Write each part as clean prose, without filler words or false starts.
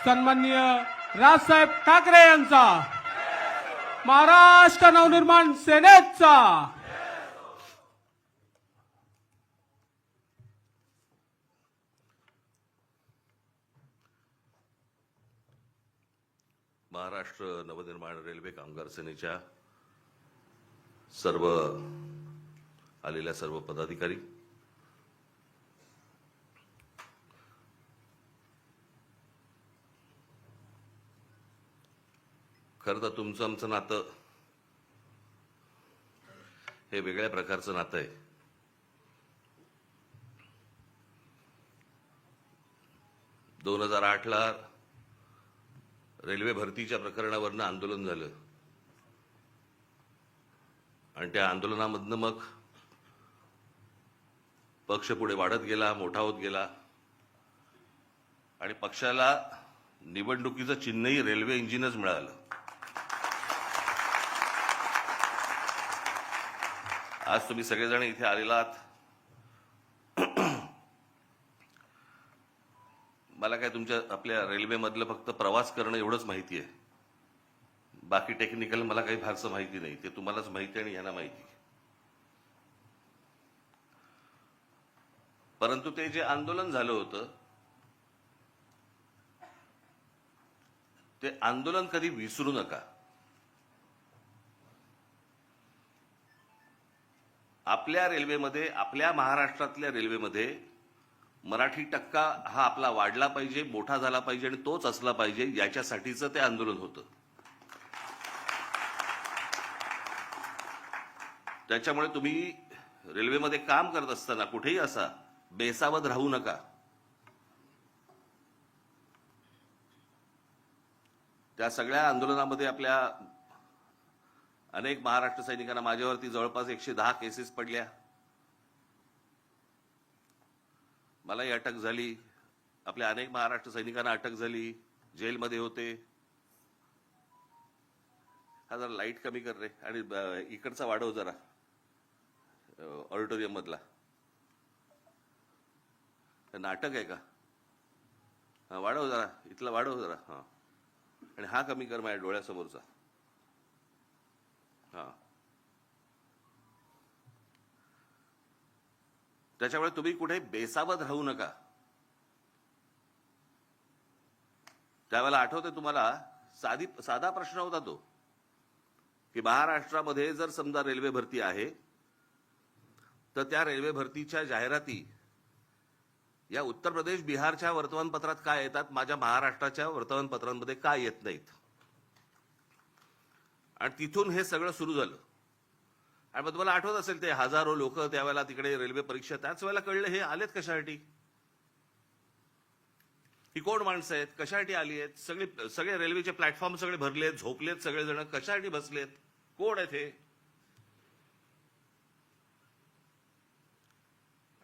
सन्माननीय राजसाहेब ठाकरे यांचा, महाराष्ट्र नवनिर्माण सेनेचा, महाराष्ट्र नवनिर्माण रेल्वे कामगार सेनेच्या सर्व आलेल्या सर्व पदाधिकारी, खरं तर तुमचं आमचं नातं हे वेगळ्या प्रकारचं नातं आहे. दोन 2008 रेल्वे भरतीच्या प्रकरणावरनं आंदोलन झालं आणि त्या आंदोलनामधनं मग पक्ष पुढे वाढत गेला, मोठा होत गेला आणि पक्षाला निवडणुकीचं चिन्हही रेल्वे इंजिनच मिळालं. आज तुम्ही सगळेजण इथे आलेला आहात. मला काय तुमच्या आपल्या रेल्वेमधलं फक्त प्रवास करणं एवढंच माहिती आहे. बाकी टेक्निकल मला काही फारसं माहिती नाही. ते तुम्हालाच माहिती आणि यांना माहिती. परंतु ते जे आंदोलन झालं होतं ते आंदोलन कधी विसरू नका. आपल्या रेल्वेमध्ये, आपल्या महाराष्ट्रातल्या रेल्वेमध्ये मराठी टक्का हा आपला वाढला पाहिजे, मोठा झाला पाहिजे आणि तोच असला पाहिजे, याच्यासाठीचं ते आंदोलन होतं. त्याच्यामुळे तुम्ही रेल्वेमध्ये काम करत असताना कुठेही असा बेसावध राहू नका. त्या सगळ्या आंदोलनामध्ये आपल्या अनेक महाराष्ट्र सैनिकांना, माझ्यावरती जवळपास 110 केसेस पडल्या. मलाही अटक झाली. आपल्या अनेक महाराष्ट्र सैनिकांना अटक झाली, जेलमध्ये होते. हा जरा लाईट कमी कर रे आणि इकडचा वाढव जरा, ऑडिटोरियम मधला. नाटक आहे का? हा वाढव जरा, इथला वाढव जरा. हा आणि हा कमी कर माझ्या डोळ्यासमोरचा. हा, त्याच्यामुळे तुम्ही कुठे बेसावध राहू नका. त्यावेळेला आठवते तुम्हाला, साधा प्रश्न होता तो की महाराष्ट्रामध्ये जर समजा रेल्वे भरती आहे तर त्या रेल्वे भरतीच्या जाहिराती या उत्तर प्रदेश, बिहारच्या वर्तमानपत्रात काय येतात, माझ्या महाराष्ट्राच्या वर्तमानपत्रांमध्ये काय येत नाहीत. आणि तिथून हे सगळं सुरू झालं. आणि मग तुम्हाला आठवत असेल ते हजारो लोक त्यावेळेला तिकडे रेल्वे परीक्षा, त्याच वेळेला कळलं हे आलेत कशासाठी, ही कोण माणसं आहेत, कशासाठी आली आहेत. सगळे रेल्वेचे प्लॅटफॉर्म सगळे भरलेत, झोपलेत सगळेजण, कशासाठी बसलेत, कोण आहेत हे.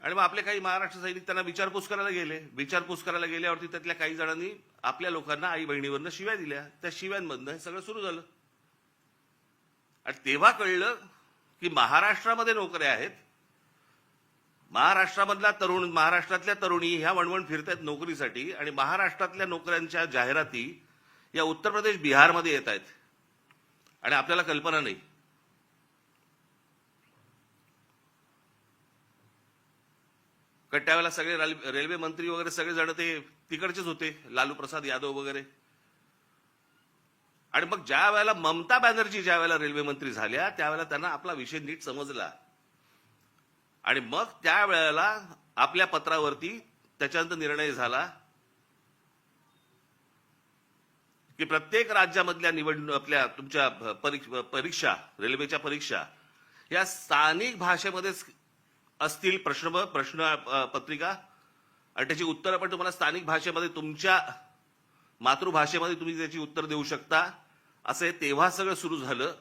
आणि मग आपले काही महाराष्ट्र सैनिक त्यांना विचारपूस करायला गेले. विचारपूस करायला गेल्यावरती त्यातल्या काही जणांनी आपल्या लोकांना आई बहिणीवरनं शिव्या दिल्या. त्या शिव्यांमधनं हे सगळं सुरू झालं. आणि तेव्हा कळलं की महाराष्ट्रामध्ये नोकऱ्या आहेत, महाराष्ट्रातल्या तरुणी ह्या वणवण फिरतायत नोकरीसाठी, आणि महाराष्ट्रातल्या नोकऱ्यांच्या जाहिराती या उत्तर प्रदेश, बिहारमध्ये येत आहेत आणि आपल्याला कल्पना नाही. कारण त्यावेळेला सगळे रेल्वे मंत्री वगैरे सगळे जण ते तिकडचेच होते, लालू प्रसाद यादव वगैरे. आणि मग ज्या वेळेला ममता बॅनर्जी ज्या वेळेला रेल्वे मंत्री झाल्या त्यावेळेला त्यांना आपला विषय नीट समजला. आणि मग त्या वेळेला आपल्या पत्रावरती त्याच्यानंतर निर्णय झाला की प्रत्येक राज्यामधल्या आपल्या तुमच्या परीक्षा, रेल्वेच्या परीक्षा या स्थानिक भाषेमध्येच असतील. प्रश्न पत्रिका आणि त्याची उत्तरं पण तुम्हाला स्थानिक भाषेमध्ये, तुमच्या मातृभाषेमध्ये तुम्ही त्याची उत्तर देऊ शकता. असे तेव्हा सगळं सुरू झालं.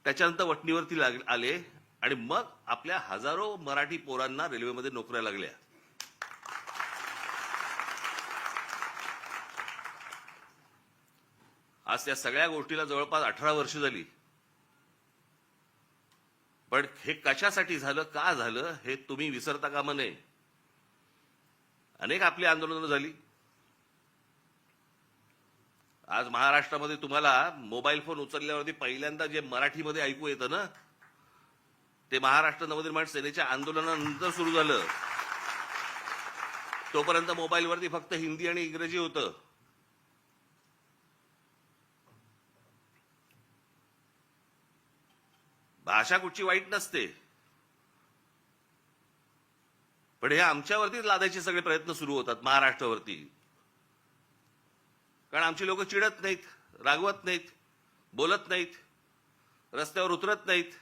त्याच्यानंतर वटणीवरती आले आणि मग आपल्या हजारो मराठी पोरांना रेल्वेमध्ये नोकऱ्या लागल्या. आज त्या सगळ्या गोष्टीला जवळपास 18 वर्ष झाली. पण हे कशासाठी झालं, का झालं, हे तुम्ही विसरता कामा नये. अनेक आपली आंदोलनं झाली. आज महाराष्ट्रामध्ये तुम्हाला मोबाईल फोन उचलल्यावरती पहिल्यांदा जे मराठीमध्ये ऐकू येतं ना, ते महाराष्ट्र नवनिर्माण सेनेच्या आंदोलनानंतर सुरू झालं. तोपर्यंत मोबाईलवरती फक्त हिंदी आणि इंग्रजी होतं. भाषा कुठची वाईट नसते, पण हे आमच्यावरतीच लादायचे सगळे प्रयत्न सुरू होतात महाराष्ट्रावरती. कारण आमची लोक चिडत नाहीत, रागवत नाहीत, बोलत नाहीत, रस्त्यावर उतरत नाहीत,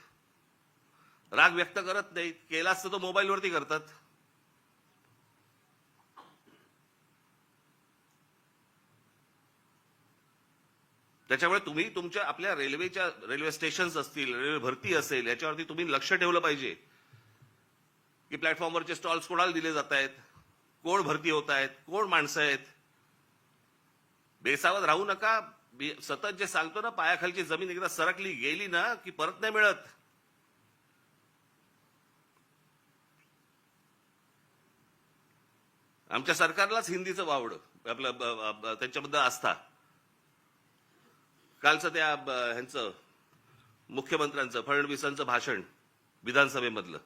राग व्यक्त करत नाहीत. केला असतं तो मोबाईलवरती करतात. त्याच्यामुळे तुम्ही तुमच्या आपल्या रेल्वे स्टेशन्स असतील, रेल्वे भरती असेल, याच्यावरती तुम्ही लक्ष ठेवलं पाहिजे की प्लॅटफॉर्मवरचे स्टॉल्स कोणाला दिले जात आहेत, कोण भरती होत आहेत, कोण माणसं आहेत. बेसावध राहू नका. सतत जे सांगतो ना, पायाखालची जमीन एकदा सरकली गेली ना की परत नाही मिळत. आमच्या सरकारलाच हिंदीचं वावडं आपलं त्यांच्याबद्दल आस्था. कालचं त्या ह्यांचं मुख्यमंत्र्यांचं फडणवीसांचं भाषण विधानसभेमधलं,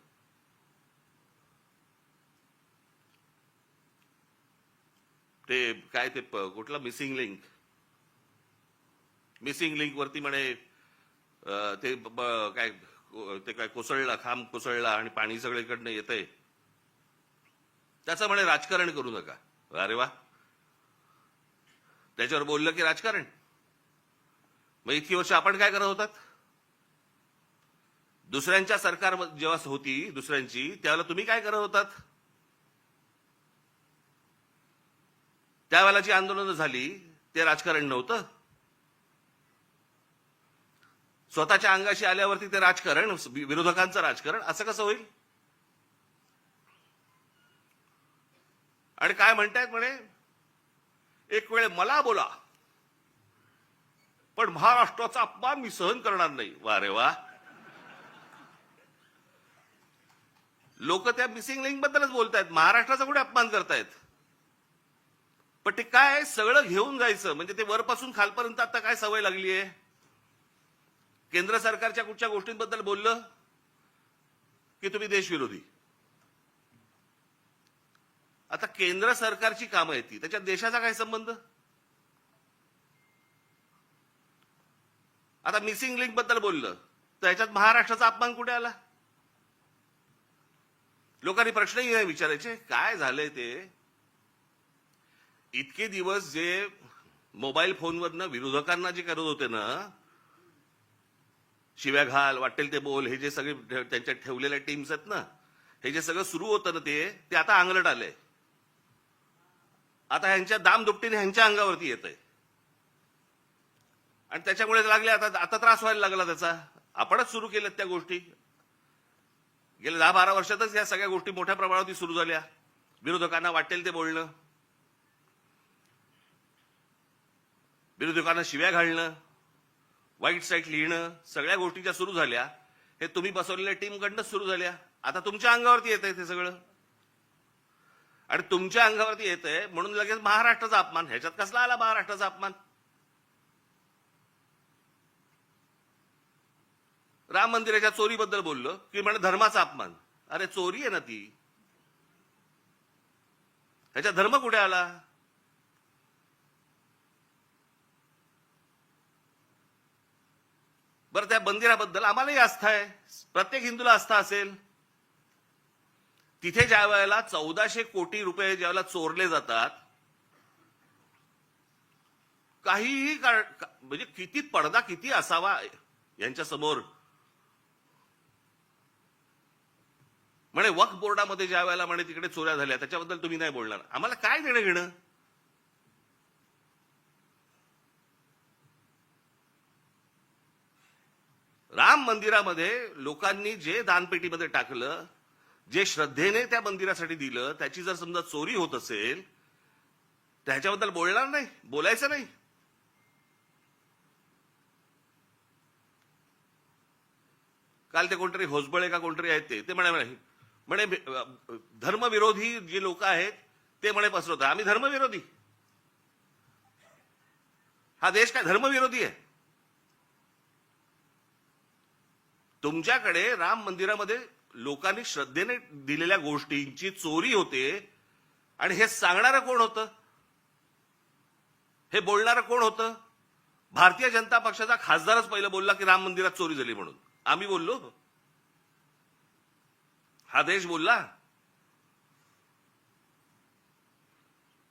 ते काय ते कुठला मिसिंग लिंक वरती म्हणे ते काय ते काय कोसळला, खांब कोसळला आणि पाणी सगळीकडनं येतंय, त्याचं म्हणे राजकारण करू नका. अरे वा, त्याच्यावर बोललं की राजकारण. मग इतकी वर्ष आपण काय करत होतात? दुसऱ्यांच्या सरकार जेव्हा होती दुसऱ्यांची, त्यावेळेला तुम्ही काय करत होतात? त्यावेळेला जी आंदोलनं झाली ते राजकारण नव्हतं. स्वतःच्या अंगाशी आल्यावरती ते राजकारण, विरोधकांचं राजकारण, असं कसं होईल? आणि काय म्हणतायत म्हणे, एक वेळ मला बोला पण महाराष्ट्राचा अपमान मी सहन करणार नाही. वा रे वा. लोक त्या मिसिंग लिंक बद्दलच बोलतायत, महाराष्ट्राचा कुठे अपमान करतायत? पण ते काय सगळं घेऊन जायचं म्हणजे ते वरपासून खालपर्यंत आता काय सवय लागली आहे. केंद्र सरकारच्या कुठच्या गोष्टींबद्दल बोललं की तुम्ही देशविरोधी. आता केंद्र सरकारची कामं येते, त्याच्यात देशाचा काय संबंध? आता मिसिंग लिंक बद्दल बोललं तर याच्यात महाराष्ट्राचा अपमान कुठे आला? लोकांनी प्रश्नही नाही विचारायचे काय झालंय ते. इतके दिवस जे मोबाईल फोनवरनं विरोधकांना जे करत होते ना, शिव्या घाल, वाटेल ते बोल, हे जे सगळे त्यांच्या ठेवलेल्या टीम्स आहेत ना, हे जे सगळं सुरू होतं ना, ते आता अंगलट आलंय. आता ह्यांच्या दामदुपटीने ह्यांच्या अंगावरती येत आहे आणि त्याच्यामुळे लागले आता त्रास व्हायला लागला त्याचा. आपणच सुरू केल्यात त्या गोष्टी. गेल्या 10-12 वर्षातच या सगळ्या गोष्टी मोठ्या प्रमाणावरती सुरू झाल्या. विरोधकांना वाटेल ते बोलणं, विरोधकांना शिव्या घालणं, वाईट साईट लिहिणं, सगळ्या गोष्टीच्या सुरू झाल्या. हे तुम्ही बसवलेल्या टीमकडनंच सुरू झाल्या. आता तुमच्या अंगावरती येत आहे ते सगळं, आणि तुमच्या अंगावरती येत आहे म्हणून लगेच महाराष्ट्राचा अपमान. ह्याच्यात कसला आला महाराष्ट्राचा अपमान? राम मंदिराच्या चोरीबद्दल बोललो की म्हणे धर्माचा अपमान. अरे चोरी आहे ना ती, ह्याच्यात धर्म कुठे आला? बरं, त्या मंदिराबद्दल आम्हालाही आस्था आहे, प्रत्येक हिंदूला आस्था असेल. तिथे ज्या वेळेला 1400 कोटी रुपये ज्यावेळेला चोरले जातात, काहीही म्हणजे किती पडदा किती असावा यांच्या समोर. म्हणे वक्फ बोर्डामध्ये ज्या वेळेला म्हणे तिकडे चोऱ्या झाल्या त्याच्याबद्दल तुम्ही नाही बोलणार. आम्हाला काय देणं घेणं? राम मंदिरामध्ये लोकांनी जे दानपेटीमध्ये टाकलं, जे श्रद्धेने त्या मंदिरासाठी दिलं, त्याची जर समजा चोरी होत असेल त्याच्याबद्दल बोलणार नाही, बोलायचं नाही. काल ते कोणतरी होसबळे का कोणतरी आहेत ते म्हणे धर्मविरोधी जे लोक आहेत ते म्हणे पसरवतात. आम्ही धर्मविरोधी? हा देश काय धर्मविरोधी आहे? तुमच्याकडे राम मंदिरामध्ये लोकांनी श्रद्धेने दिलेल्या गोष्टींची चोरी होते आणि हे सांगणारं कोण होतं? हे बोलणारं कोण होतं? भारतीय जनता पक्षाचा खासदारच पहिलं बोलला की राम मंदिरात चोरी झाली म्हणून. आम्ही बोललो? हा देश बोलला?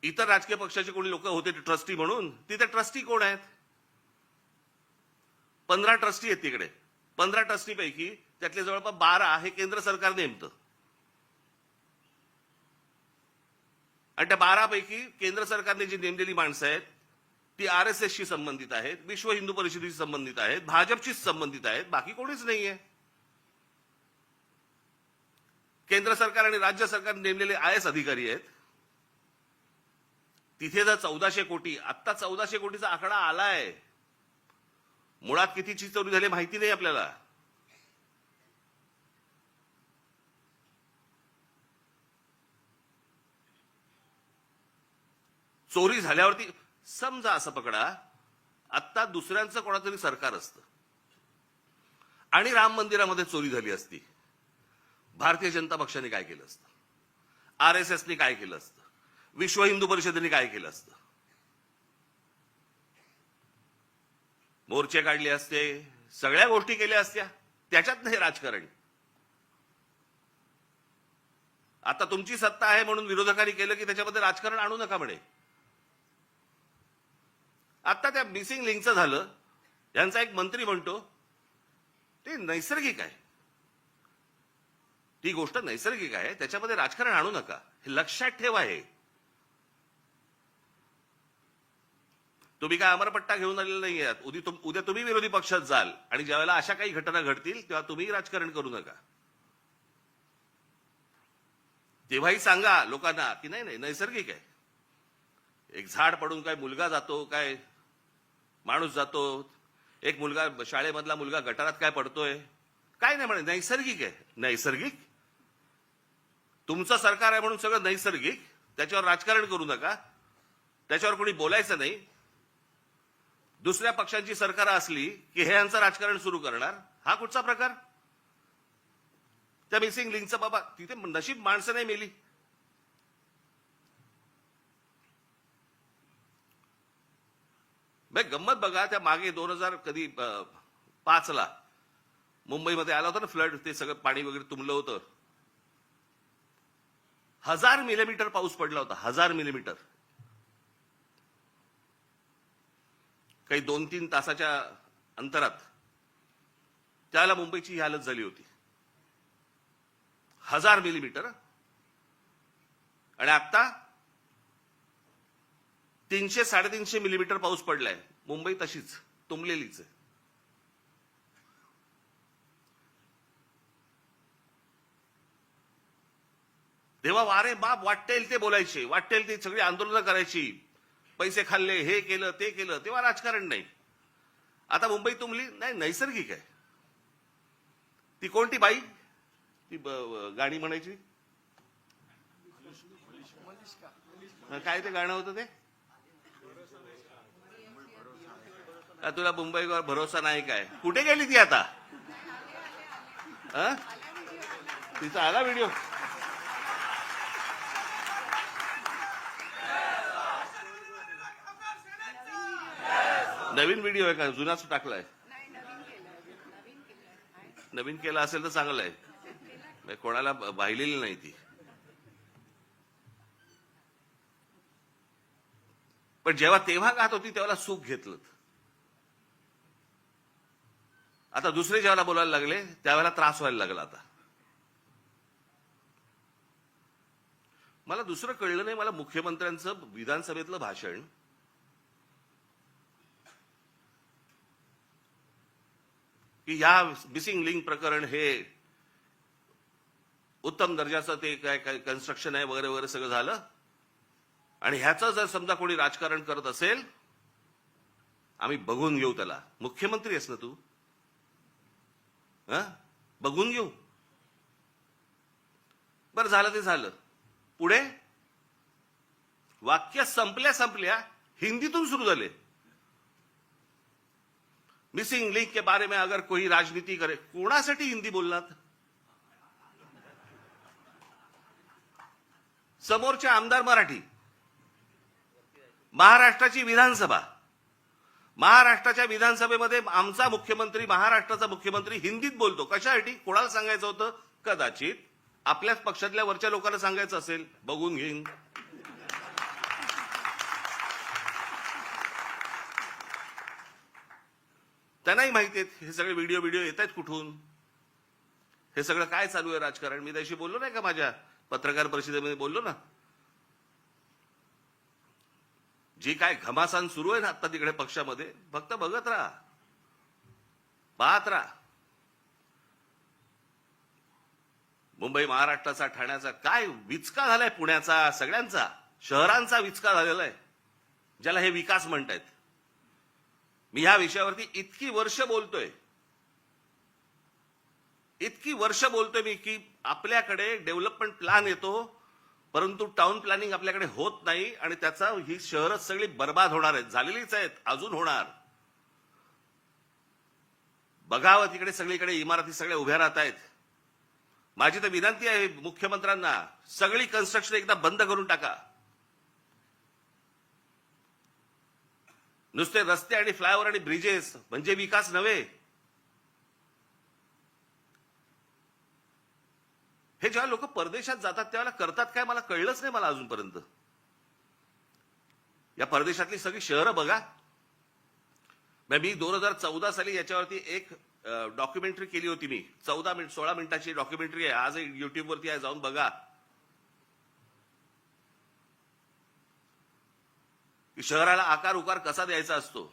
इतर राजकीय पक्षाचे कोणी लोक होते ट्रस्टी म्हणून, तिथे ट्रस्टी कोण आहेत? 15 ट्रस्टी आहेत तिकडे. 15 ट्रस्टीपैकी त्यातले जवळपास 12 हे केंद्र सरकार नेमतं आणि त्या 12 पैकी केंद्र सरकारने जी नेमलेली माणसं आहेत ती RSSशी संबंधित आहेत, विश्व हिंदू परिषदेशी संबंधित आहेत, भाजपशीच संबंधित आहेत, बाकी कोणीच नाहीये. केंद्र सरकार आणि राज्य सरकार नेमलेले IAS अधिकारी आहेत. तिथे जर 1400 कोटी, आत्ता 1400 कोटीचा आकडा आलाय. मुळात कितीची चोरी झाली माहिती नाही आपल्याला. चोरी झाल्यावरती समजा असं पकडा, आत्ता दुसऱ्यांचं कोणातरी सरकार असतं आणि राम मंदिरामध्ये चोरी झाली असती, भारतीय जनता पक्षाने काय केलं असतं? RSSने काय केलं असतं? विश्व हिंदू परिषदेने काय केलं असतं? मोर्चे काढले असते, सगळ्या गोष्टी केल्या असत्या. त्याच्यात नाही राजकारण. आता तुमची सत्ता आहे म्हणून विरोधकांनी केलं की त्याच्यामध्ये राजकारण आणू नका म्हणे. आता त्या मिसिंग लिंकचं झालं, यांचा एक मंत्री म्हणतो ते नैसर्गिक आहे, ती गोष्ट नैसर्गिक आहे, त्याच्यामध्ये राजकारण आणू नका. हे लक्षात ठेवा. हे तुम्ही काय अमरपट्टा घेऊन आलेला नाही आहात. उद्या तुम्ही विरोधी पक्षात जाल आणि ज्यावेळेला अशा काही घटना घडतील तेव्हा तुम्ही राजकारण करू नका. तेव्हाही सांगा लोकांना की नाही नाही नैसर्गिक आहे. एक झाड पडून काय मुलगा जातो, काय माणूस जातो, एक मुलगा शाळेमधला मुलगा गटारात काय पडतोय, काय नाही म्हणे, नैसर्गिक आहे. नैसर्गिक? तुमचं सरकार आहे म्हणून सगळं नैसर्गिक, त्याच्यावर राजकारण करू नका, त्याच्यावर कोणी बोलायचं नाही. दुसऱ्या पक्षांची सरकार असली की हे यांचं राजकारण सुरू करणार. हा कुठचा प्रकार? त्या मिसिंग लिंकचं बाबा तिथे नशीब माणसं नाही मेली. गंमत बघा, त्या मागे 2005 मुंबईमध्ये आला होता ना फ्लड, ते सगळं पाणी वगैरे तुंबलं होतं. 1000 मिलीमीटर पाऊस पडला होता. 1000 मिलीमीटर. काही 2-3 तासाच्या अंतरात त्याला मुंबईची ही हालत झाली होती. 1000 मिलीमीटर. आणि आता 300-350 मिलीमीटर पाऊस पडलाय. मुंबई तशीच तुंबलेलीच आहे. तेव्हा वारे बाप वाटेल ते बोलायचे, वाटेल ते सगळी आंदोलनं करायची, पैसे खाल्ले, हे केलं ते केलं, तेव्हा राजकारण नाही. आता मुंबई तुंबली नाही, नैसर्गिक आहे. ती कोणती बाई ती गाणी म्हणायची, काय ते गाणं होतं ते, तुला मुंबईवर भरोसा नाही काय, कुठे गेली ती आता? तिचा आला व्हिडिओ. नवीन व्हिडिओ आहे का, जुनाच टाकलाय? नवीन केला असेल तर चांगलं आहे, कोणाला पाहिलेली नाही ती. पण जेव्हा तेव्हा गात होती तेव्हा सुख घेतलं. आता दुसरे जेव्हा बोलायला लागले त्यावेळेला त्रास व्हायला लागला. आता मला दुसरं कळलं नाही. मला मुख्यमंत्र्यांचं विधानसभेतलं भाषण की या मिसिंग लिंक प्रकरण हे उत्तम दर्जाचं ते काय काय कन्स्ट्रक्शन आहे वगैरे वगैरे सगळं झालं आणि ह्याचं जर समजा कोणी राजकारण करत असेल आम्ही बघून घेऊ त्याला. मुख्यमंत्री आहेस ना तू, बघून घेऊ. बरं झालं ते झालं. पुढे वाक्य संपल्या संपल्या हिंदीतून सुरू झाले. मिसिंग लिंक के बारे में अगर कोई राजनीति करे, कोणासाठी हिंदी बोलणार? समोरचे आमदार मराठी, महाराष्ट्राची विधानसभा, महाराष्ट्राच्या विधानसभेमध्ये आमचा मुख्यमंत्री, महाराष्ट्राचा मुख्यमंत्री हिंदीत बोलतो. कशासाठी? कोणाला सांगायचं होतं? कदाचित आपल्याच पक्षातल्या वरच्या लोकांना सांगायचं असेल, बघून घेईन. त्यांनाही माहिती आहेत हे सगळे व्हिडिओ येत आहेत कुठून, हे सगळं काय चालू आहे राजकारण. मी त्याशी बोललो नाही का, माझ्या पत्रकार परिषदेमध्ये बोललो ना. जी काय घमासान सुरू आहे ना आता तिकडे पक्षामध्ये, फक्त बघत राहा, पाहत राहा. मुंबई महाराष्ट्राचा, ठाण्याचा काय विचका झालाय, पुण्याचा, सगळ्यांचा शहरांचा विचका झालेला आहे, ज्याला हे विकास म्हणतायत. मी ह्या विषयावरती इतकी वर्ष बोलतोय मी की आपल्याकडे डेव्हलपमेंट प्लॅन येतो, परंतु टाउन प्लॅनिंग आपल्याकडे होत नाही आणि त्याचा ही शहरच सगळी बर्बाद होणार आहेत, झालेलीच आहेत, अजून होणार. बघावं तिकडे सगळीकडे इमारती सगळ्या उभ्या राहत आहेत. माझी तर विनंती आहे मुख्यमंत्र्यांना, सगळी कन्स्ट्रक्शन एकदा बंद करून टाका. नुसते रस्ते आणि फ्लायओव्हर आणि ब्रिजेस म्हणजे विकास नव्हे. हे जेव्हा लोक परदेशात जातात त्यावेळेला करतात काय मला कळलंच नाही मला अजूनपर्यंत. या परदेशातली सगळी शहरं बघा. मी 2014 साली याच्यावरती एक डॉक्युमेंटरी केली होती. मी 16 मिनिटाची डॉक्युमेंटरी आहे, आज युट्यूबवरती आहे, जाऊन बघा. की शहराला आकार उकार कसा द्यायचा असतो.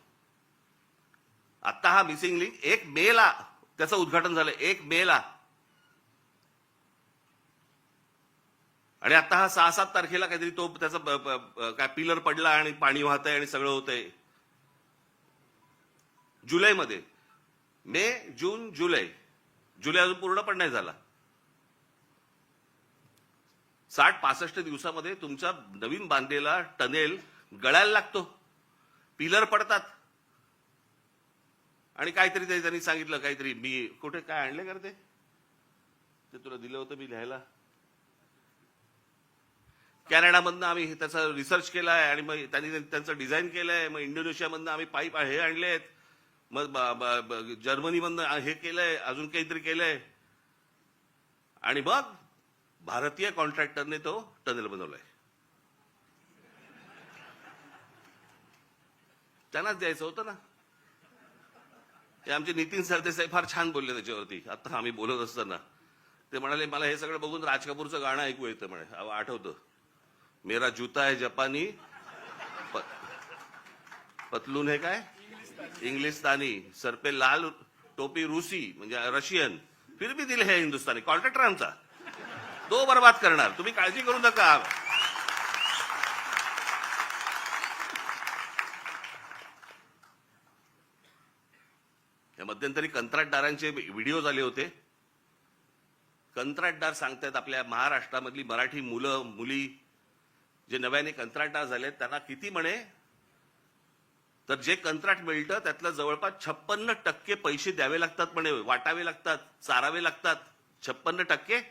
आता हा मिसिंग लिंक 1 मेला त्याचं उद्घाटन झालं, 1 मेला. आणि आता हा 6-7 तारखेला काहीतरी तो त्याचा काय पिलर पडला आणि पाणी वाहतंय आणि सगळं होतंय. जुलैमध्ये, मे, जून, जुलै अजून पूर्ण पण नाही झाला. 60-65 दिवसामध्ये तुमचा नवीन बांधलेला टनेल गळायला लागतो, पिलर पडतात. आणि काहीतरी त्यांनी सांगितलं, काहीतरी मी कुठे काय आणले करते ते तुला दिलं होतं मी लिहायला. कॅनडामधनं आम्ही त्याचा रिसर्च केलाय आणि मग त्यांनी त्यांचं डिझाईन केलंय. मग इंडोनेशियामधनं आम्ही पाईप हे आणलेत, मग जर्मनीमधनं हे केलंय, अजून काहीतरी केलंय. आणि मग भारतीय कॉन्ट्रॅक्टरने तो टनेल बनवलाय. त्यांनाच द्यायचं होतं ना. ते आमचे नितीन सरदेसाई फार छान बोलले त्याच्यावरती. आता आम्ही बोलत असताना ते म्हणाले, मला हे सगळं बघून राज कपूरचं गाणं ऐकू येतं म्हणे, आठवतं. मेरा जूता है जपानी, पतलून है काय इंग्लिस्तानी, सर पे लाल टोपी रूसी म्हणजे रशियन, फिर भी दिल है हिंदुस्तानी. कॉन्ट्रॅक्टर आमचा तो बर्बाद करणार, तुम्ही काळजी करू नका. मध्यंतरी कंत्राटदारांचे व्हिडिओ आले होते. कंत्राटदार सांगतायत आपल्या महाराष्ट्रामधली मराठी मुलं मुली जे नव्याने कंत्राटदार झाले त्यांना किती म्हणे, तर जे कंत्राट मिळतं त्यातलं जवळपास 56% पैसे द्यावे लागतात म्हणे, वाटावे लागतात, चारावे लागतात. 56%.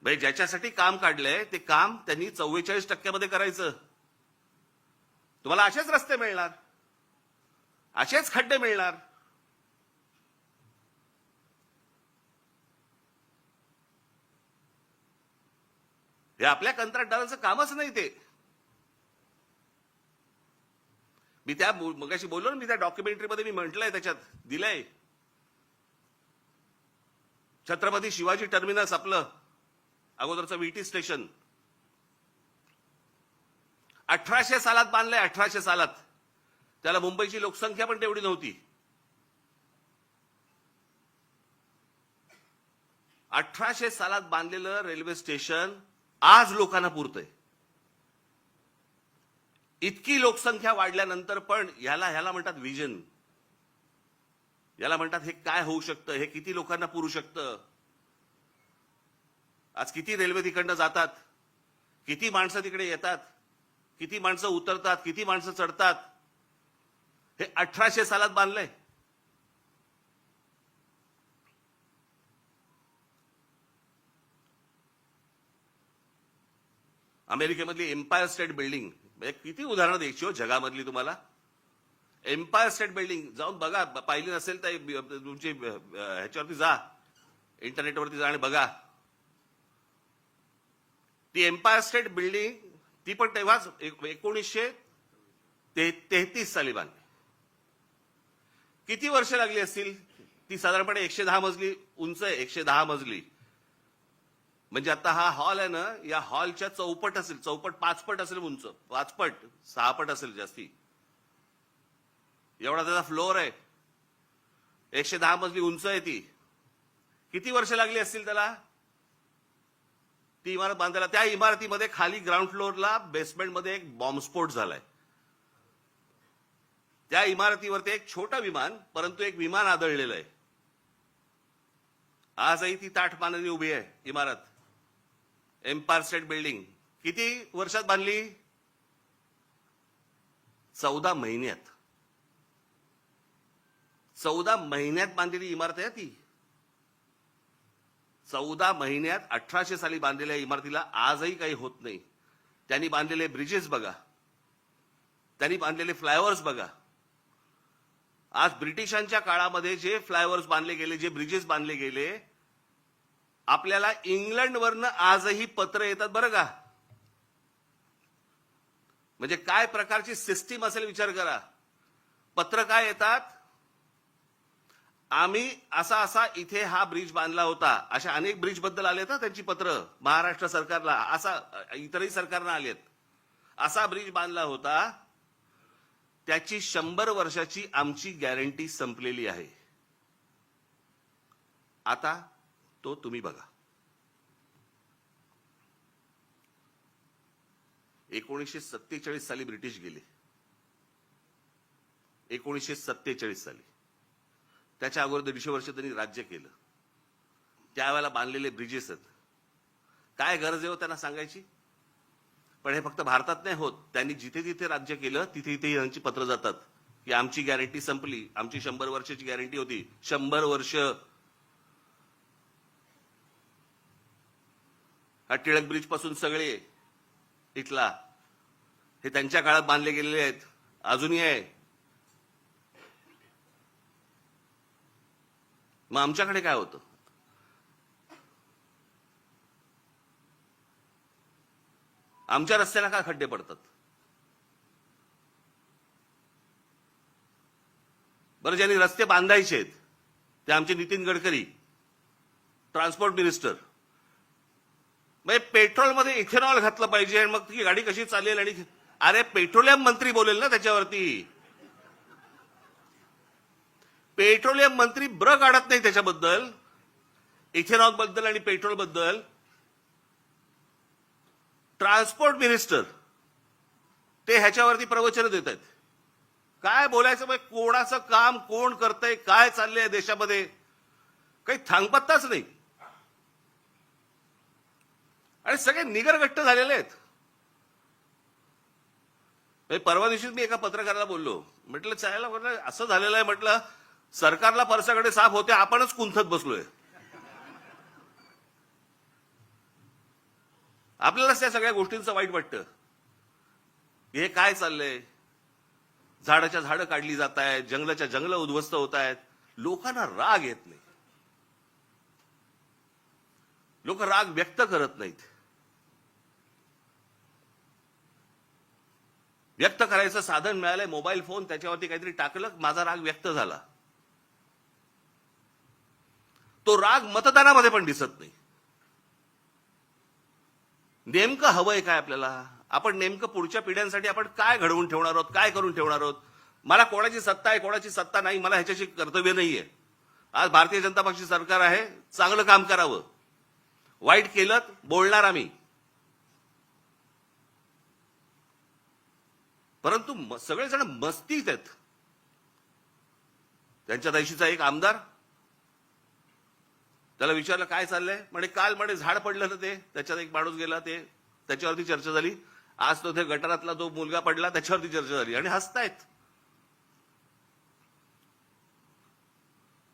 भाई ज्याच्यासाठी काम काढलंय ते काम त्यांनी 44% करायचं. तुम्हाला असेच रस्ते मिळणार, असेच खड्डे मिळणार. हे आपल्या कंत्राटदाराचं कामच नाही ते. मी त्या मगाशी बोललो ना, मी त्या डॉक्युमेंटरीमध्ये मी म्हटलंय, त्याच्यात दिलंय. छत्रपती शिवाजी टर्मिनस आपलं अगोदरचं व्हीटी स्टेशन 1800 सालात बांधलंय. 1800 सालात. त्याला मुंबईची लोकसंख्या पण तेवढी नव्हती. 1800 सालात बांधलेलं रेल्वे स्टेशन आज लोकांना पुरतंय. इतकी लोकसंख्या वाढल्यानंतर पण ह्याला म्हणतात विजन. याला म्हणतात हे काय होऊ शकतं, हे किती लोकांना पुरू शकतं. आज किती रेल्वे तिकडनं जातात, किती माणसं तिकडे येतात, किती माणसं उतरतात, किती माणसं चढतात, हे 1800 सालात बांधलंय. अमेरिकेमधली एम्पायर स्टेट बिल्डिंग, म्हणजे किती उदाहरणं द्यायची हो जगामधली तुम्हाला. एम्पायर स्टेट बिल्डिंग जाऊन बघा, पाहिली नसेल तर तुमची ह्याच्यावरती जा, इंटरनेटवरती जा आणि बघा. ती एम्पायर स्टेट बिल्डिंग ती पण तेव्हाच 1933 साली बांधली. किती वर्ष लागली असतील? ती साधारणपणे 110 मजली उंच आहे, 110 मजली. म्हणजे आता हा हॉल आहे ना, या हॉलच्या चौपट असेल, चौपट 5 पट असेल उंच, 5 पट 6 पट असेल जास्ती, एवढा त्याचा फ्लोअर आहे. 110 मजली उंच आहे ती. किती वर्ष लागली असतील त्याला ती इमारत बांधायला? त्या इमारतीमध्ये खाली ग्राउंड फ्लोअरला बेसमेंटमध्ये एक बॉम्बस्फोट झालाय. त्या इमारतीवरती एक छोटं विमान, परंतु एक विमान आदळलेलं आहे. आजही ती ताठ मानेने उभी आहे इमारत. एम्पायर स्टेट बिल्डिंग किती वर्षात बांधली? 14 महिन्यात. 14 महिन्यात बांधलेली इमारत आहे ती. 14 महिन्यात 1800 साली बांधलेल्या इमारतीला आजही काही होत नाही. त्यांनी बांधलेले ब्रिजेस बघा, त्यांनी बांधलेले फ्लायओव्हर्स बघा. आज ब्रिटिशांच्या काळामध्ये जे फ्लायओव्हर्स बांधले गेले, जे ब्रिजेस बांधले गेले, आपल्याला इंग्लंडवरनं आजही पत्र येतात बरं का. म्हणजे काय प्रकारची सिस्टीम असेल विचार करा. पत्र काय येतात, आम्ही असा असा इथे हा ब्रिज बांधला होता. अशा अनेक ब्रिज बद्दल आलेत ना त्यांची पत्र महाराष्ट्र सरकारला, असा इतरही सरकारना आलेत. असा ब्रिज बांधला होता, त्याची 100 वर्षाची आमची गॅरंटी संपलेली आहे. आता तो तुम्ही बघा. 1947 साली ब्रिटिश गेले. 1947 साली, त्याच्या अगोदर 150 वर्ष त्यांनी राज्य केलं. त्यावेळेला बांधलेले ब्रिजेस आहेत. काय गरज आहे हो त्यांना सांगायची? पण हे फक्त भारतात नाही होत. त्यांनी जिथे जिथे राज्य केलं तिथे तिथे यांची पत्र जातात की आमची गॅरंटी संपली, आमची 100 वर्षाची गॅरंटी होती. 100 वर्ष. हा टिळक ब्रिज पासून सगळे इथला हे त्यांच्या काळात बांधले गेलेले आहेत, अजूनही आहे. मग आमच्याकडे काय होतं? आमच्या रस्त्याला का खड्डे पडतात? बरं, ज्यांनी रस्ते बांधायचे आहेत ते आमचे नितीन गडकरी, ट्रान्सपोर्ट मिनिस्टर. म्हणजे पेट्रोलमध्ये इथेनॉल घातलं पाहिजे आणि मग ती गाडी कशी चालेल? आणि अरे पेट्रोलियम मंत्री बोलेल ना त्याच्यावरती. पेट्रोलियम मंत्री ब्र काढत नाही त्याच्याबद्दल, इथेनॉल बद्दल आणि पेट्रोल बद्दल. ट्रान्सपोर्ट मिनिस्टर ते ह्याच्यावरती प्रवचन देत आहेत. काय बोलायचं? मग कोणाचं काम कोण करतंय, काय चाललंय देशामध्ये, काही थांगपत्ताच नाही. आणि सगळे निगरगट्ट झालेले आहेत. परवा दिवशीच मी एका पत्रकाराला बोललो, म्हटलं चायला, म्हटलं असं झालेलं आहे, म्हटलं सरकारला परसाकडे साफ होते, आपणच कुंथत बसलोय. आपल्यालाच त्या सगळ्या गोष्टींचं वाईट वाटतं. हे काय चाललंय? झाडाच्या झाडं काढली जात आहेत, जंगलाच्या जंगलं उद्ध्वस्त होत आहेत. लोकांना राग येत नाही, लोक राग व्यक्त करत नाहीत. व्यक्त करायचं साधन मिळालंय मोबाईल फोन, त्याच्यावरती काहीतरी टाकलं, माझा राग व्यक्त झाला. तो राग मतदानामध्ये पण दिसत नाही. नेमकं हवंय काय आपल्याला? आपण नेमकं पुढच्या पिढ्यांसाठी आपण काय घडवून ठेवणार आहोत, काय करून ठेवणार आहोत? मला कोणाची सत्ता आहे कोणाची सत्ता नाही, मला ह्याच्याशी कर्तव्य नाहीये. आज भारतीय जनता पक्षाची सरकार आहे, चांगलं काम करावं. वाईट केलं बोलणार आम्ही, परंतु सगळेजण मस्तीत आहेत. त्यांच्या देशीचा एक आमदार, त्याला विचारलं काय चाललंय, म्हणे काल म्हणे झाड पडलं ना ते, त्याच्यात एक माणूस गेला, ते त्याच्यावरती चर्चा झाली. आज तो ते गटारातला जो मुलगा पडला त्याच्यावरती चर्चा झाली आणि हसतायत.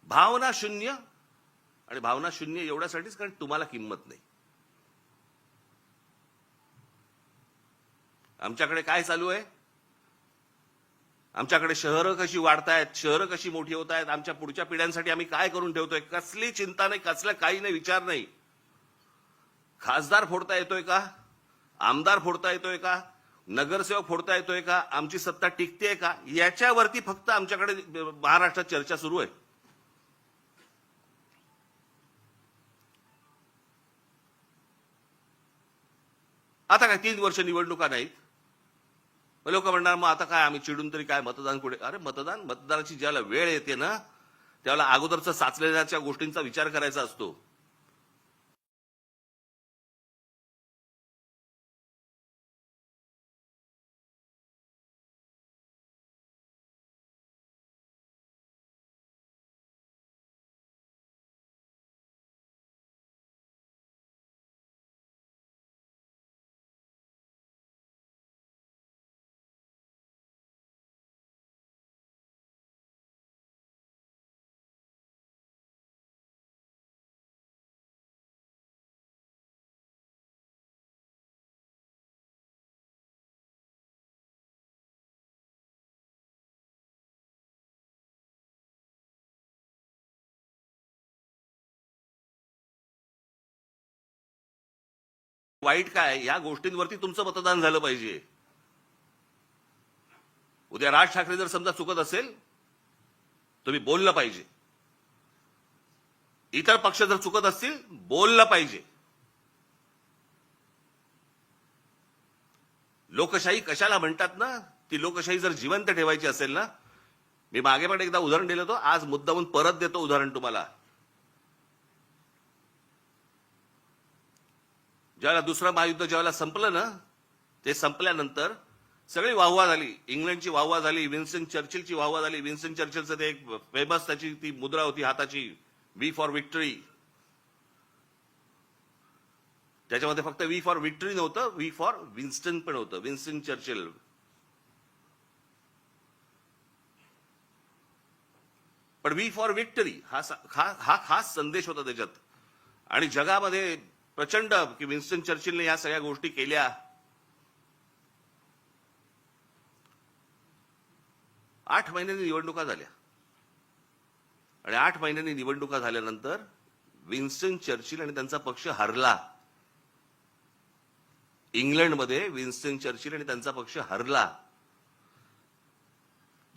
भावना शून्य, आणि भावना शून्य एवढ्यासाठीच कारण तुम्हाला किंमत नाही. आमच्याकडे काय चालू आहे? आमच्याकडे शहरं कशी वाढतायत, शहरं कशी मोठी होत आहेत, आमच्या पुढच्या पिढ्यांसाठी आम्ही काय करून ठेवतोय, कसली चिंता नाही, कसलं काही नाही, विचार नाही. खासदार फोडता येतोय का, आमदार फोडता येतोय का, नगरसेवक फोडता येतोय का, आमची सत्ता टिकतेय का, याच्यावरती फक्त आमच्याकडे महाराष्ट्रात चर्चा सुरू आहे. आता काय 3 वर्ष निवडणुका नाहीत, लोक म्हणणार मग आता काय आम्ही चिडून तरी काय, मतदान कुठे? अरे मतदानाची ज्याला वेळ येते ना त्याला अगोदरच साचलेल्या गोष्टींचा विचार करायचा असतो. वाईट काय, या गोष्टींवरती तुमचं मतदान झालं पाहिजे. उद्या राज ठाकरे जर समजा चुकत असेल तुम्ही बोललं पाहिजे, इतर पक्ष जर चुकत असतील बोललं पाहिजे. लोकशाही कशाला म्हणतात ना, ती लोकशाही जर जिवंत ठेवायची असेल ना, मी मागे पण एकदा उदाहरण दिलं होतं, आज मुद्दामून परत देतो उदाहरण तुम्हाला. ज्यावेळेला दुसरं महायुद्ध ज्यावेळेला संपलं ना, ते संपल्यानंतर सगळी वाहवा झाली. इंग्लंडची वाहवा झाली, विन्स्टन चर्चिलची वाहवा झाली. विन्स्टन चर्चिलचं ते एक फेमस त्याची ती मुद्रा होती हाताची, वी फॉर विक्टरी. त्याच्यामध्ये फक्त वी फॉर विक्टरी नव्हतं, वी फॉर विन्स्टन पण होतं, विन्स्टन चर्चिल. पण वी फॉर विक्टरी हा खास संदेश होता त्याच्यात. आणि जगामध्ये प्रचंड की विन्स्टन चर्चिलने या सगळ्या गोष्टी केल्या. 8 महिन्यांनी निवडणुका झाल्या आणि 8 महिन्यांनी निवडणुका झाल्यानंतर विन्स्टन चर्चिल आणि त्यांचा पक्ष हरला. इंग्लंडमध्ये विन्स्टन चर्चिल आणि त्यांचा पक्ष हरला.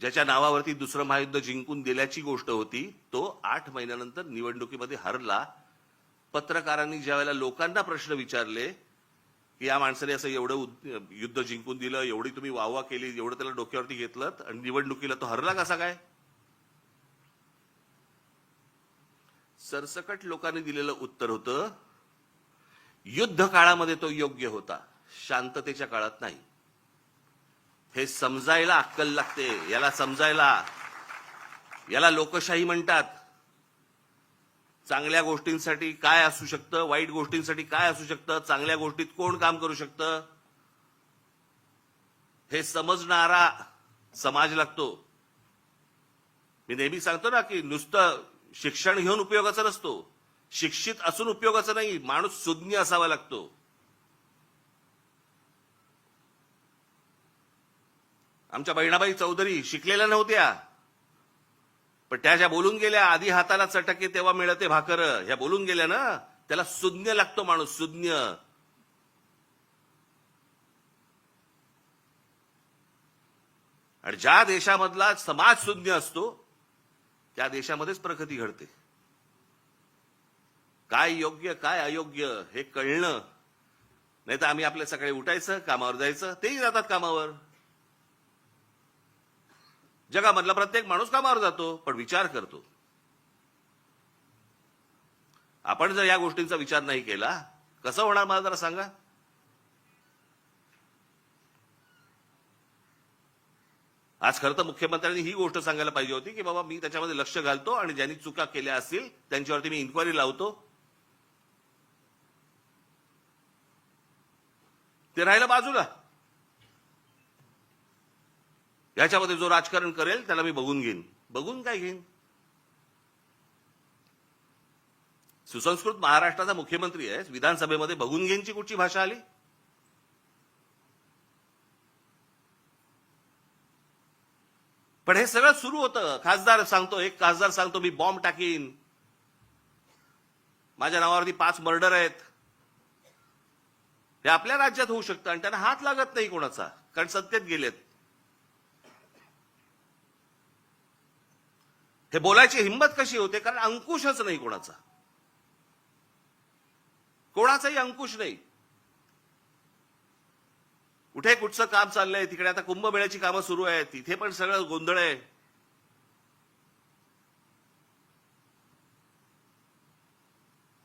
ज्याच्या नावावरती दुसरं महायुद्ध जिंकून दिल्याची गोष्ट होती, तो 8 महिन्यानंतर निवडणुकीमध्ये हरला. पत्रकारांनी ज्यावेळेला लोकांना प्रश्न विचारले की या माणसाने असं एवढं युद्ध जिंकून दिलं, एवढी तुम्ही वाहवा केली, एवढं त्याला डोक्यावरती घेतलं आणि निवडणुकीला तो हरला कसा काय? सरसकट लोकांनी दिलेलं उत्तर होतं, युद्ध काळामध्ये तो योग्य होता, शांततेच्या काळात नाही. हे समजायला अक्कल लागते, याला समजायला. याला लोकशाही म्हणतात. चांगल्या गोष्टींसाठी काय असू शकतं, वाईट गोष्टींसाठी काय असू शकतं, चांगल्या गोष्टीत कोण काम करू शकतं, हे समजणारा समाज लागतो. मी नेहमी सांगतो ना की नुसतं शिक्षण घेऊन उपयोगाचं नसतो, शिक्षित असून उपयोगाचं नाही, माणूस सुज्ञ असावा लागतो. आमच्या बहिणाबाई चौधरी शिकलेल्या नव्हत्या, पण त्या ज्या बोलून गेल्या, आधी हाताला चटके तेव्हा मिळते भाकर, ह्या बोलून गेल्या ना, त्याला सुज्ञ लागतो माणूस, सुज्ञ. आणि ज्या देशामधला समाज सुज्ञ असतो त्या देशामध्येच प्रगती घडते. काय योग्य काय अयोग्य हे कळणं. नाही तर आम्ही आपल्या सकाळी उठायचं, कामावर जायचं, तेही जातात कामावर. जगामधला प्रत्येक माणूस कामावर जातो पण विचार करतो. आपण जर या गोष्टींचा विचार नाही केला कसं होणार मला जरा सांगा. आज खरं तर मुख्यमंत्र्यांनी ही गोष्ट सांगायला पाहिजे होती की बाबा मी त्याच्यामध्ये लक्ष घालतो आणि ज्यांनी चुका केल्या असतील त्यांच्यावरती मी इन्क्वायरी लावतो. ते राहिलं बाजूला. याच्यामध्ये जो राजकारण करेल त्याला मी बघून घेईन. बघून काय घेईन? सुसंस्कृत महाराष्ट्राचा मुख्यमंत्री आहे, विधानसभेमध्ये बघून घेईनची कुठची भाषा आली? पण हे सगळं सुरू होतं. एक खासदार सांगतो मी बॉम्ब टाकीन, माझ्या नावावरती 5 मर्डर आहेत. हे आपल्या राज्यात होऊ शकतं आणि त्यांना हात लागत नाही कोणाचा, कारण सत्तेत गेलेत. हे बोलायची हिंमत कशी होते? कारण अंकुशच नाही कोणाचा, कोणाचाही अंकुश नाही. कुठे कुठचं काम चाललंय, तिकडे आता कुंभमेळ्याची कामं सुरू आहेत, तिथे पण सगळं गोंधळ आहे.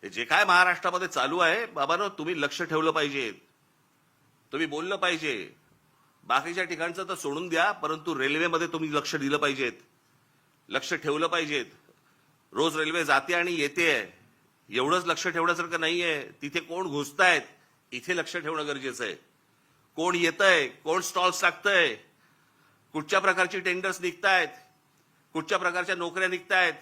हे जे काय महाराष्ट्रामध्ये चालू आहे, बाबांनो तुम्ही लक्ष ठेवलं पाहिजे, तुम्ही बोललं पाहिजे. बाकीच्या ठिकाणचं तर सोडून द्या, परंतु रेल्वेमध्ये तुम्ही लक्ष दिलं पाहिजेत, लक्ष ठेवलं पाहिजेत. रोज रेल्वे जाते आणि येते, एवढंच लक्ष ठेवण्यासारखं नाहीये. तिथे कोण घुसतायत इथे लक्ष ठेवणं गरजेचं आहे. कोण येतंय, कोण स्टॉल्स टाकतंय, कुठच्या प्रकारची टेंडर्स निघतायत, कुठच्या प्रकारच्या नोकऱ्या निघतायत.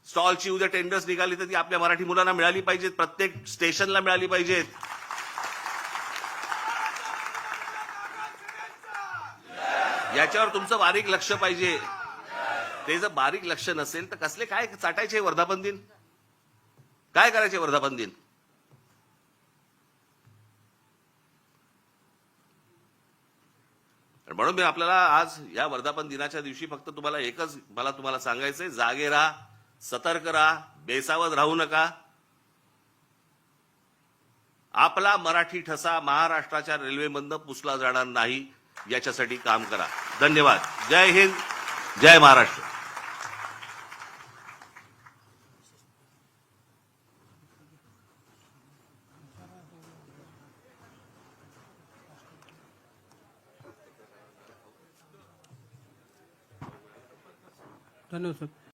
स्टॉलची उद्या टेंडर्स निघाली तर ती आपल्या मराठी मुलांना मिळाली पाहिजेत, प्रत्येक स्टेशनला मिळाली पाहिजेत. याच्यावर तुमचं बारीक लक्ष पाहिजे. ते जर बारीक लक्ष नसेल तर कसले काय चाटायचे वर्धापन दिन, काय करायचे वर्धापन दिन? म्हणून मी आपल्याला आज या वर्धापन दिनाच्या दिवशी फक्त तुम्हाला एकच तुम्हाला सांगायचंय, जागे राहा, सतर्क राहा, बेसावध राहू नका. आपला मराठी ठसा महाराष्ट्राच्या रेल्वेमधनं पुसला जाणार नाही याच्यासाठी काम करा. धन्यवाद. जय हिंद, जय महाराष्ट्र. धन्यवाद सर.